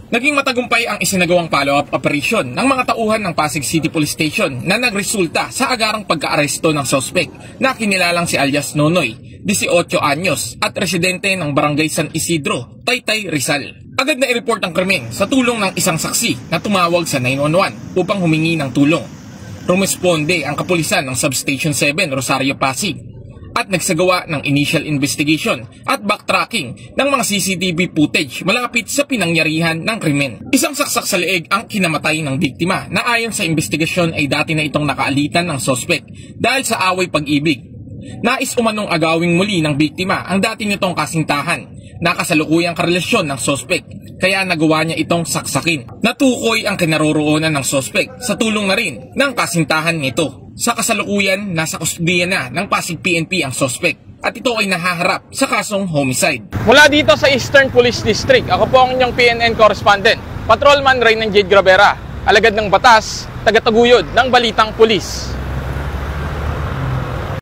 Naging matagumpay ang isinagawang follow-up operation ng mga tauhan ng Pasig City Police Station na nagresulta sa agarang pagka-aresto ng suspect na kinilalang si alias Nonoy, 18 anyos at residente ng Barangay San Isidro, Taytay, Rizal. Agad na i-report ang krimen sa tulong ng isang saksi na tumawag sa 911 upang humingi ng tulong. Rumesponde ang kapulisan ng Substation 7 Rosario, Pasig at nagsagawa ng initial investigation at backtracking ng mga CCTV footage malapit sa pinangyarihan ng krimen. Isang saksak sa leeg ang kinamatay ng biktima na ayon sa investigasyon ay dati na itong nakaalitan ng suspect dahil sa away pag-ibig. Nais umanong agawing muli ng biktima ang dati nitong kasintahan na kasalukuyang karelasyon ng suspect kaya nagawa niya itong saksakin. Natukoy ang kinaroroonan ng suspect sa tulong na rin ng kasintahan nito. Sa kasalukuyan, nasa kustudiya na ng Pasig PNP ang suspect at ito ay nahaharap sa kasong homicide. Mula dito sa Eastern Police District, ako po ang inyong PNN correspondent, Patrolman Reynan Jade Gravera, alagad ng batas, tagataguyod ng Balitang Pulis.